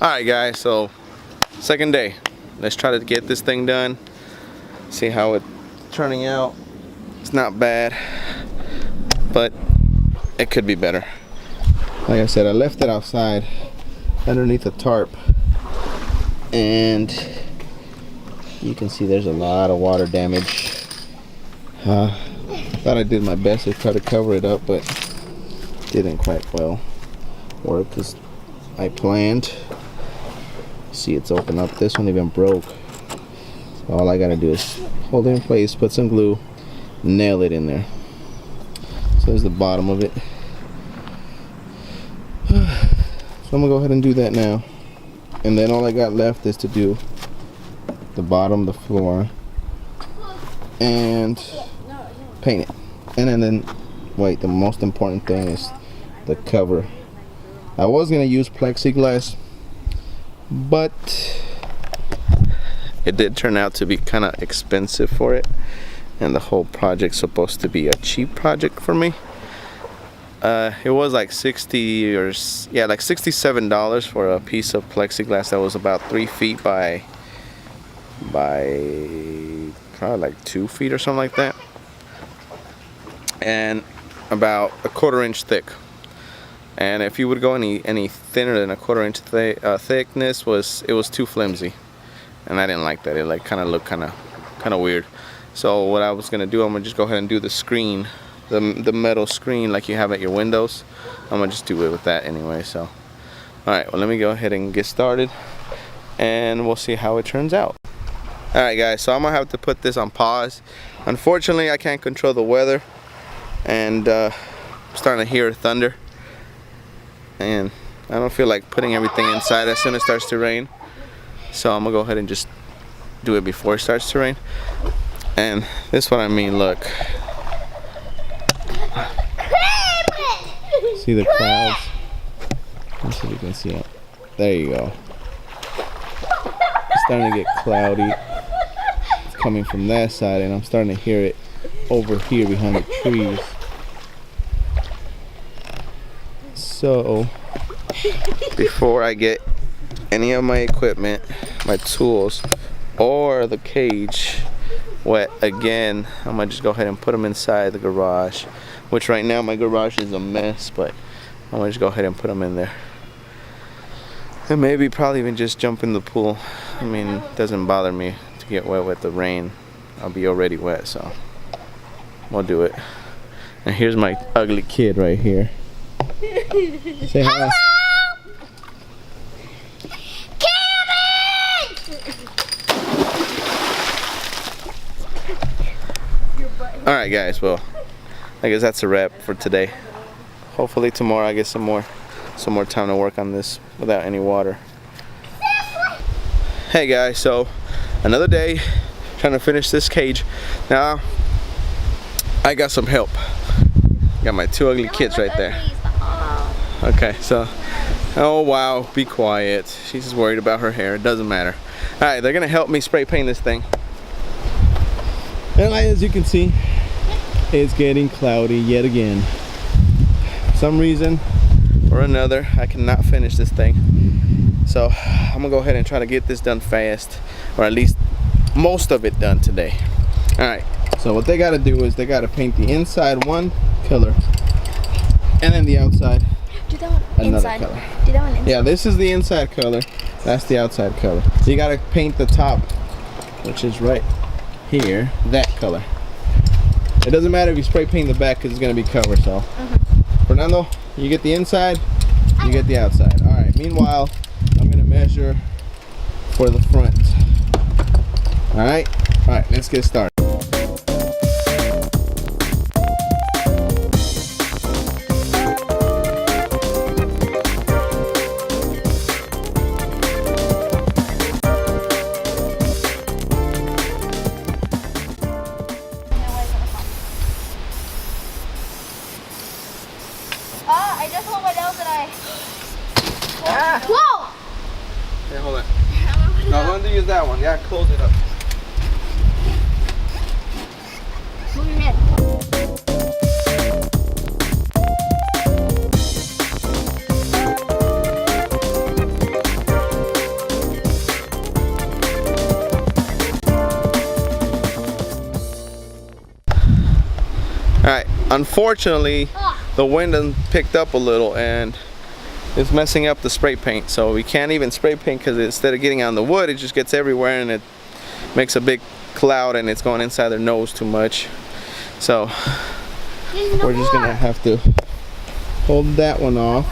Alright guys, so second day. Let's try to get this thing done. See how it's turning out. It's not bad, but it could be better. Like I said, I left it outside underneath a tarp, and you can see there's a lot of water damage. Thought I did my best to try to cover it up, but didn't quite well work as I planned. See, it's open up. This one even broke. So all I gotta do is hold it in place, put some glue, nail it in there. So there's the bottom of it. So I'm gonna go ahead and do that now, and then all I got left is to do the bottom, the floor, and paint it. And then wait, the most important thing is the cover. I was gonna use plexiglass, but it did turn out to be kind of expensive for it, and the whole project's supposed to be a cheap project for me. It was like $67 for a piece of plexiglass that was about 3 feet by probably like 2 feet or something like that, and about a 1/4 inch thick. And if you would go any thinner than a 1/4 inch thickness, it was too flimsy, and I didn't like that. It like kind of looked kind of weird. So what I was gonna do, I'm gonna just go ahead and do the screen, the metal screen like you have at your windows. I'm gonna just do it with that anyway. So all right, well, let me go ahead and get started, and we'll see how it turns out. All right guys, so I'm gonna have to put this on pause. Unfortunately, I can't control the weather, and I'm starting to hear thunder, and I don't feel like putting everything inside as soon as it starts to rain. So I'm gonna go ahead and just do it before it starts to rain. And this is what I mean, look. See the clouds? Let's see if you can see it. There you go. It's starting to get cloudy. It's coming from that side, and I'm starting to hear it over here behind the trees. So before I get any of my equipment, my tools, or the cage wet again, I'm gonna just go ahead and put them inside the garage, which right now my garage is a mess, but I'm gonna just go ahead and put them in there, and maybe probably even just jump in the pool. I mean, it doesn't bother me to get wet with the rain. I'll be already wet, so we'll do it. And here's my ugly kid right here. Say hi. Alright guys, well, I guess that's a wrap for today. Hopefully tomorrow I get some more time to work on this without any water. Hey guys, so another day trying to finish this cage. Now I got some help. Got my 2 ugly kids right there. Okay, so, oh wow, be quiet. She's just worried about her hair. It doesn't matter. Alright, they're gonna help me spray paint this thing. And as you can see, it's getting cloudy yet again. For some reason or another, I cannot finish this thing. So I'm gonna go ahead and try to get this done fast, or at least most of it done today. Alright, so what they gotta do is they gotta paint the inside one color, and then the outside another color. Do that one inside. Yeah, this is the inside color, that's the outside color. So you gotta paint the top, which is right here, that color. It doesn't matter if you spray paint the back because it's gonna be covered. So Fernando, you get the inside, you get the outside. All right, meanwhile I'm gonna measure for the front. All right, let's get started. I just hold my nose and I... Whoa! Hey, hold on. No, I'm going to use that one. Yeah, close it up. Move your head. Alright, unfortunately the wind done picked up a little and it's messing up the spray paint, so we can't even spray paint because instead of getting on the wood, it just gets everywhere and it makes a big cloud and it's going inside their nose too much. So we're just gonna have to hold that one off,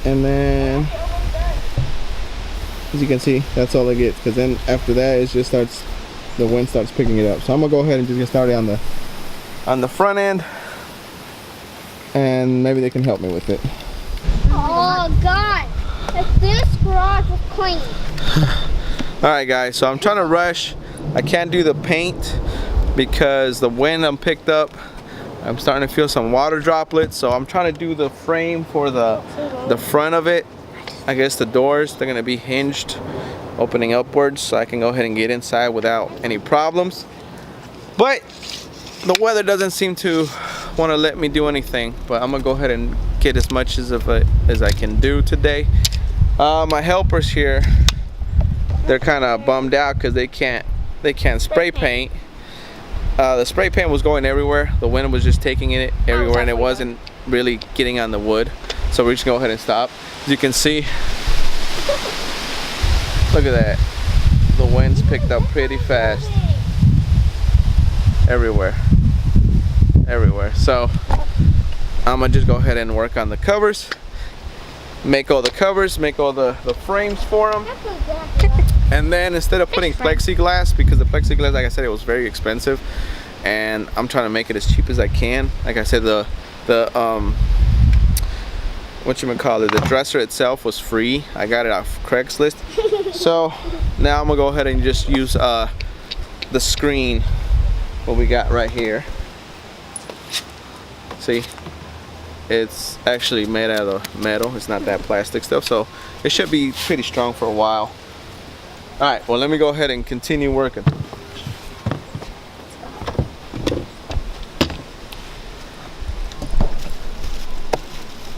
and then as you can see, that's all it gets, because then after that it just starts, the wind starts picking it up. So I'm gonna go ahead and just get started on the front end, and maybe they can help me with it. Oh God, if this garage was clean. Alright guys, so I'm trying to rush. I can't do the paint because the wind I'm picked up. I'm starting to feel some water droplets, so I'm trying to do the frame for the front of it. I guess the doors, they're gonna be hinged, opening upwards, so I can go ahead and get inside without any problems. But the weather doesn't seem to want to let me do anything, but I'm gonna go ahead and get as much of it as I can do today. My helpers here, they're kind of bummed out because they can't spray paint. The spray paint was going everywhere. The wind was just taking it everywhere, and it wasn't really getting on the wood. So we're just gonna go ahead and stop. As you can see, look at that. The wind's picked up pretty fast. Everywhere. So I'm gonna just go ahead and work on the covers. Make all the covers, make all the frames for them. And then instead of putting plexiglass, because the plexiglass, like I said, it was very expensive, and I'm trying to make it as cheap as I can. Like I said, the the dresser itself was free. I got it off Craigslist. So now I'm gonna go ahead and just use the screen, what we got right here. See, it's actually made out of metal. It's not that plastic stuff, so it should be pretty strong for a while. Alright, well, let me go ahead and continue working.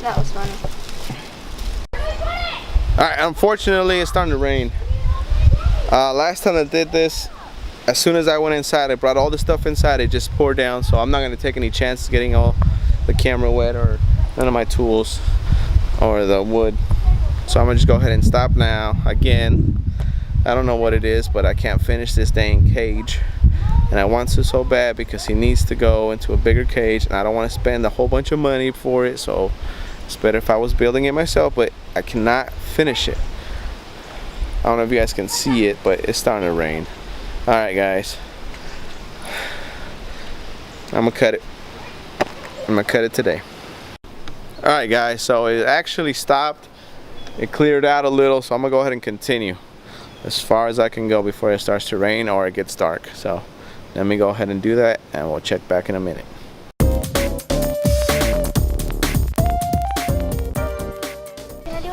That was funny. Alright, unfortunately it's starting to rain. Last time I did this, as soon as I went inside, I brought all the stuff inside, it just poured down, so I'm not going to take any chances getting all the camera wet or none of my tools or the wood. So I'm going to just go ahead and stop now. Again, I don't know what it is, but I can't finish this dang cage, and I want to so bad because he needs to go into a bigger cage, and I don't want to spend a whole bunch of money for it, so it's better if I was building it myself, but I cannot finish it. I don't know if you guys can see it, but it's starting to rain. Alright guys, I'm gonna cut it. I'm gonna cut it today. Alright guys, so it actually stopped. It cleared out a little, so I'm gonna go ahead and continue as far as I can go before it starts to rain or it gets dark. So let me go ahead and do that, and we'll check back in a minute.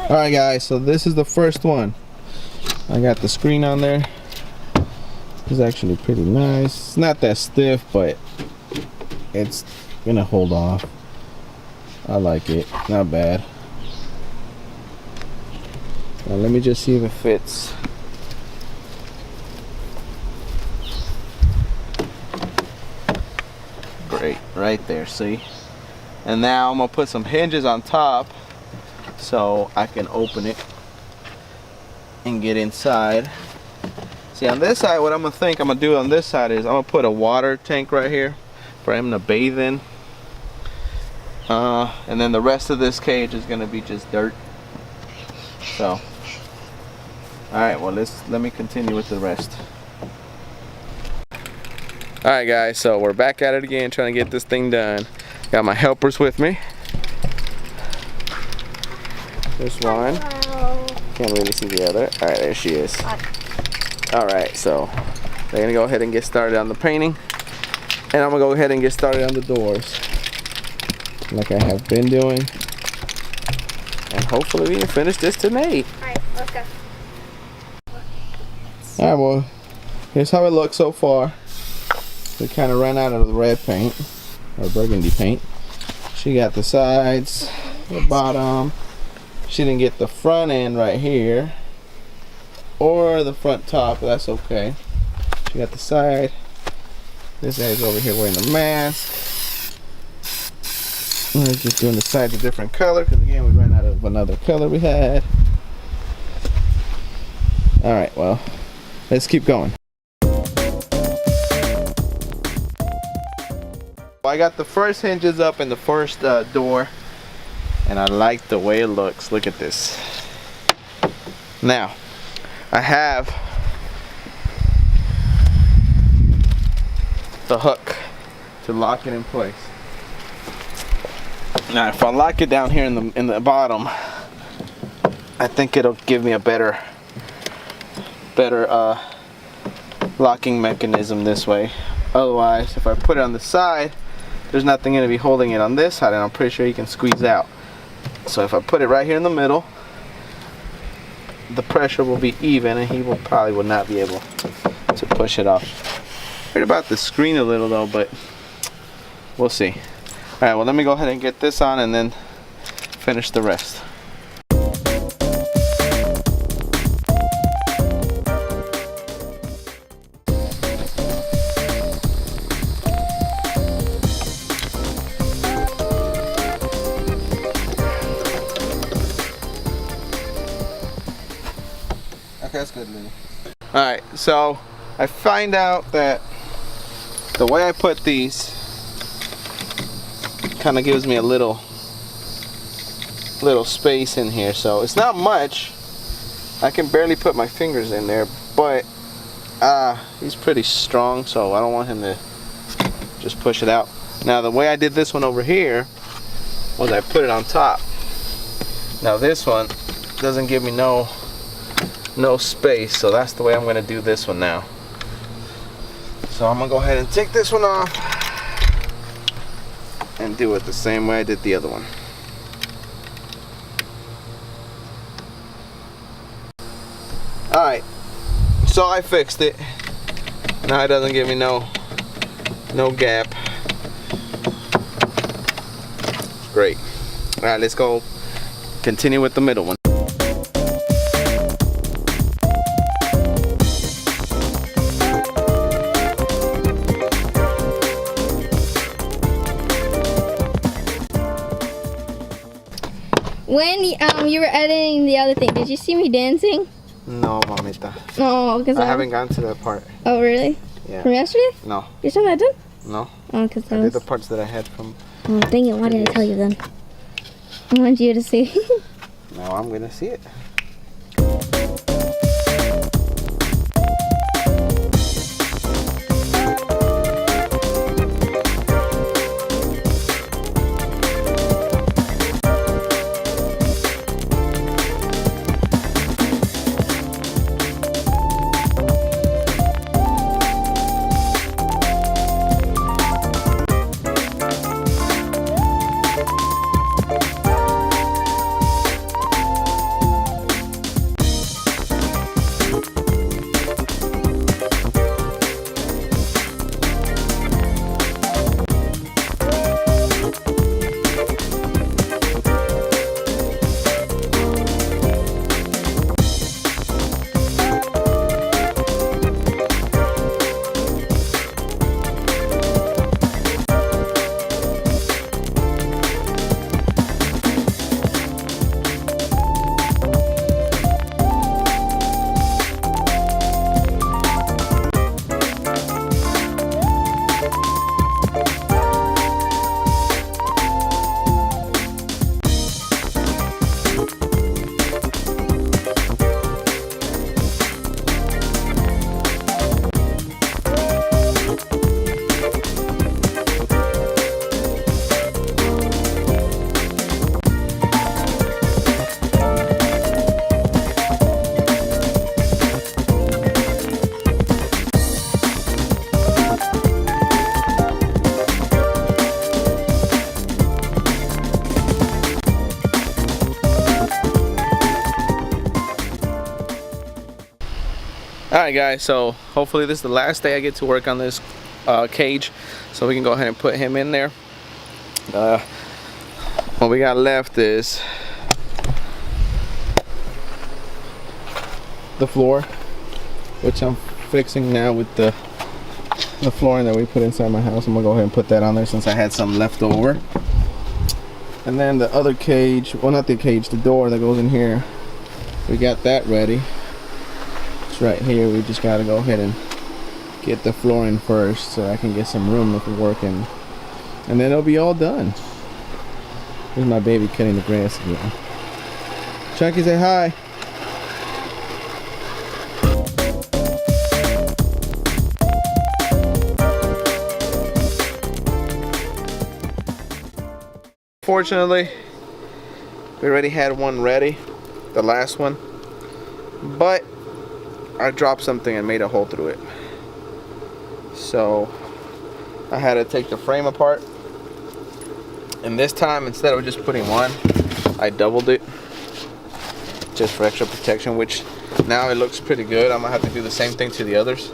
Alright guys, so this is the first one. I got the screen on there. It's actually pretty nice. It's not that stiff, but it's gonna hold off. I like it, not bad. Now let me just see if it fits. Great, right there, see? And now I'm gonna put some hinges on top so I can open it and get inside. See, on this side, what I'm gonna do on this side is I'm gonna put a water tank right here for him to bathe in. And then the rest of this cage is gonna be just dirt. So, alright, well let me continue with the rest. Alright guys, so we're back at it again, trying to get this thing done. Got my helpers with me. This one. Can't really see the other. Alright, there she is. Alright, so they're gonna go ahead and get started on the painting, and I'm gonna go ahead and get started on the doors like I have been doing, and hopefully we can finish this tonight. Alright, let's go. Alright, well, here's how it looks so far. We kind of ran out of the red paint, or burgundy paint. She got the sides, the bottom. She didn't get the front end right here, or the front top, but that's okay. She got the side. This guy's over here wearing the mask. We're just doing the sides a different color because again we ran out of another color we had. All right, well, let's keep going. I got the first hinges up in the first door, and I like the way it looks. Look at this. Now, I have the hook to lock it in place. Now, if I lock it down here in the bottom, I think it'll give me a better locking mechanism this way. Otherwise, if I put it on the side, there's nothing going to be holding it on this side, and I'm pretty sure you can squeeze out. So if I put it right here in the middle, the pressure will be even, and he will not be able to push it off. Worried about the screen a little though, but we'll see. All right, well, let me go ahead and get this on and then finish the rest. That's good, Lily. Alright, so I find out that the way I put these kind of gives me a little space in here, so it's not much. I can barely put my fingers in there, but he's pretty strong, so I don't want him to just push it out. Now the way I did this one over here was I put it on top. Now this one doesn't give me no space, so that's the way I'm going to do this one now. So I'm going to go ahead and take this one off and do it the same way I did the other one. Alright, so I fixed it. Now it doesn't give me no gap. Great. Alright, let's go continue with the middle one. When you were editing the other thing, did you see me dancing? No, mamita. No, because I haven't gotten to that part. Oh, really? Yeah. From yesterday? No. You're still not done? No. Oh, because I did the parts that I had from... Oh, dang it. Why didn't I tell you then? I want you to see. Now I'm going to see it. Alright guys, so hopefully this is the last day I get to work on this cage, so we can go ahead and put him in there. What we got left is the floor, which I'm fixing now with the flooring that we put inside my house. I'm gonna go ahead and put that on there since I had some left over. And then the other cage, well not the cage, the door that goes in here, we got that ready. It's right here. We just gotta go ahead and get the flooring first so I can get some room to work in. And then it'll be all done. Here's my baby cutting the grass again. Chucky, say hi. Fortunately, we already had one ready, the last one, but I dropped something and made a hole through it. So I had to take the frame apart, and this time instead of just putting one, I doubled it just for extra protection, which now it looks pretty good. I'm gonna have to do the same thing to the others.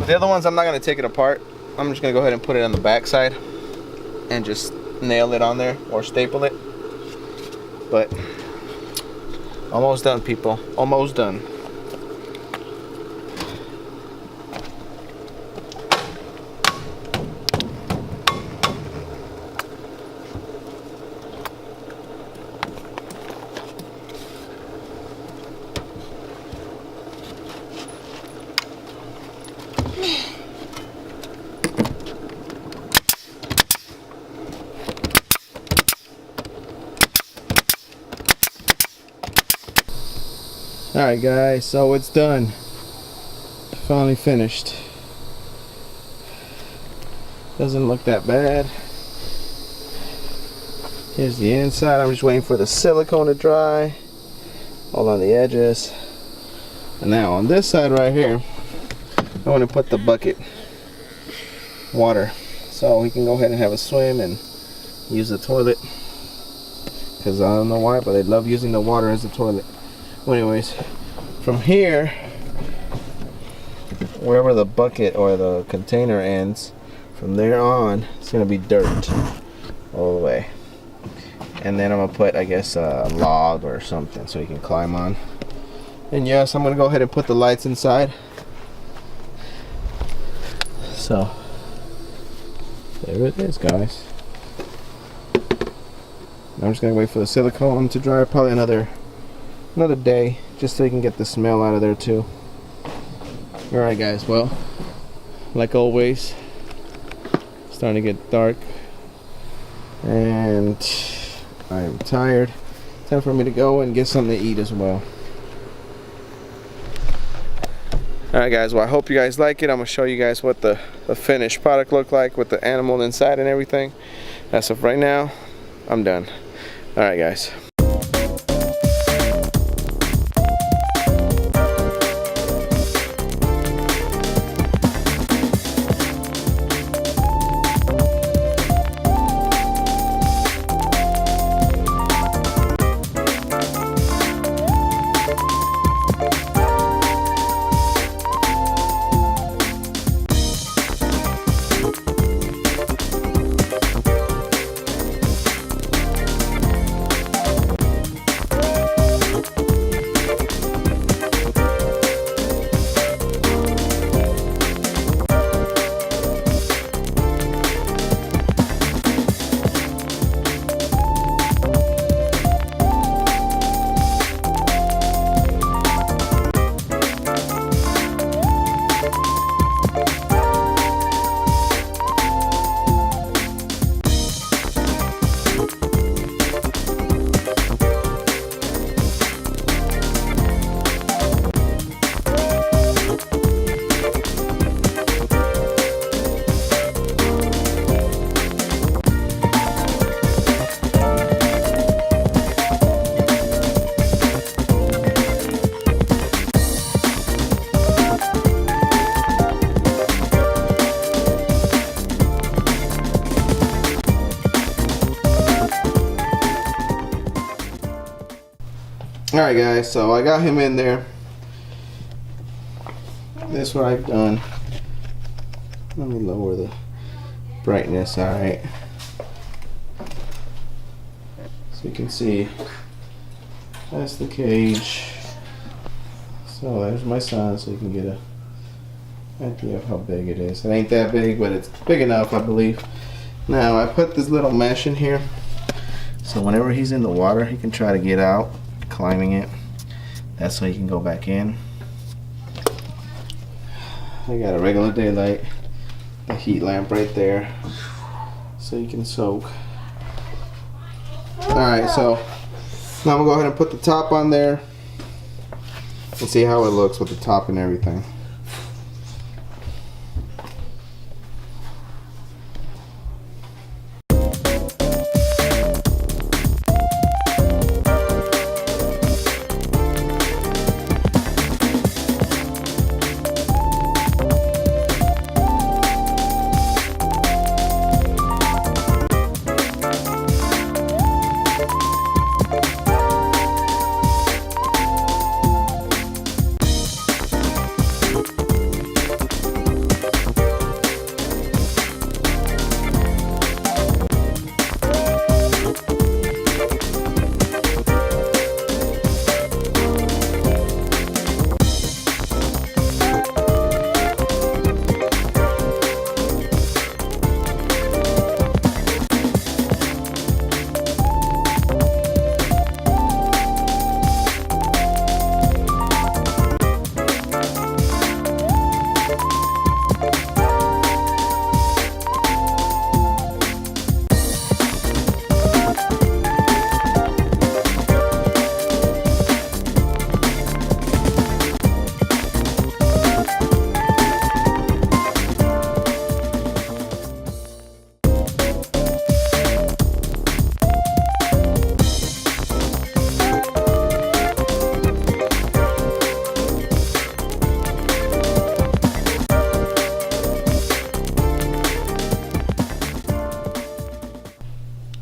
The other ones I'm not gonna take it apart. I'm just gonna go ahead and put it on the back side and just nail it on there or staple it. But almost done, people, almost done. Alright guys, so it's done. Finally finished. Doesn't look that bad. Here's the inside. I'm just waiting for the silicone to dry all on the edges. And now on this side right here, I want to put the bucket water so we can go ahead and have a swim and use the toilet, because I don't know why, but they love using the water as the toilet. Well, anyways, from here, wherever the bucket or the container ends, from there on, it's gonna be dirt all the way. And then I'm gonna put, I guess, a log or something so you can climb on. And yes, I'm gonna go ahead and put the lights inside. So there it is, guys. I'm just gonna wait for the silicone to dry, probably another day, just so you can get the smell out of there too. Alright guys, well, like always, starting to get dark and I'm tired. Time for me to go and get something to eat as well. Alright guys, well I hope you guys like it. I'm going to show you guys what the finished product looked like with the animal inside and everything. As of right now, I'm done. Alright guys. Alright guys, so I got him in there. That's what I've done. Let me lower the brightness, alright. So you can see, that's the cage. So there's my son, so you can get a idea of how big it is. It ain't that big, but it's big enough, I believe. Now I put this little mesh in here, so whenever he's in the water, he can try to get out, climbing it. That's so he can go back in. I got a regular daylight, a heat lamp right there, so you can soak. Alright, so now I'm gonna go ahead and put the top on there and see how it looks with the top and everything.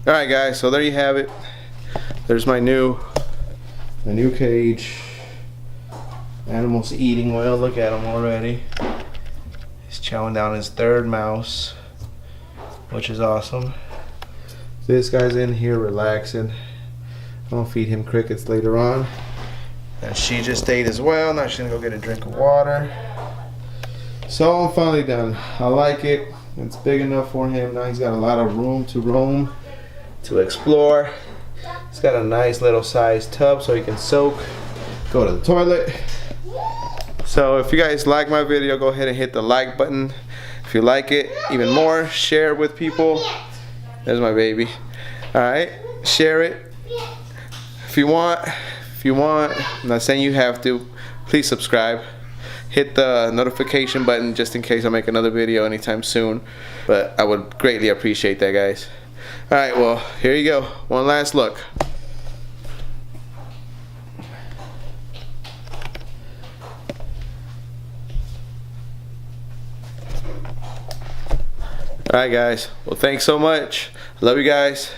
Alright guys, so there you have it. There's my new cage. Animal's eating well. Look at him already. He's chowing down his third mouse, which is awesome. This guy's in here relaxing. I'm gonna feed him crickets later on. And she just ate as well. Now she's gonna go get a drink of water. So I'm finally done. I like it. It's big enough for him. Now he's got a lot of room to roam, to explore. It's got a nice little sized tub so he can soak, go to the toilet. So if you guys like my video, go ahead and hit the like button. If you like it even more, share it with people. There's my baby. Alright, share it. If you want, I'm not saying you have to, please subscribe. Hit the notification button just in case I make another video anytime soon. But I would greatly appreciate that, guys. Alright, well, here you go. One last look. Alright guys, well thanks so much. Love you guys.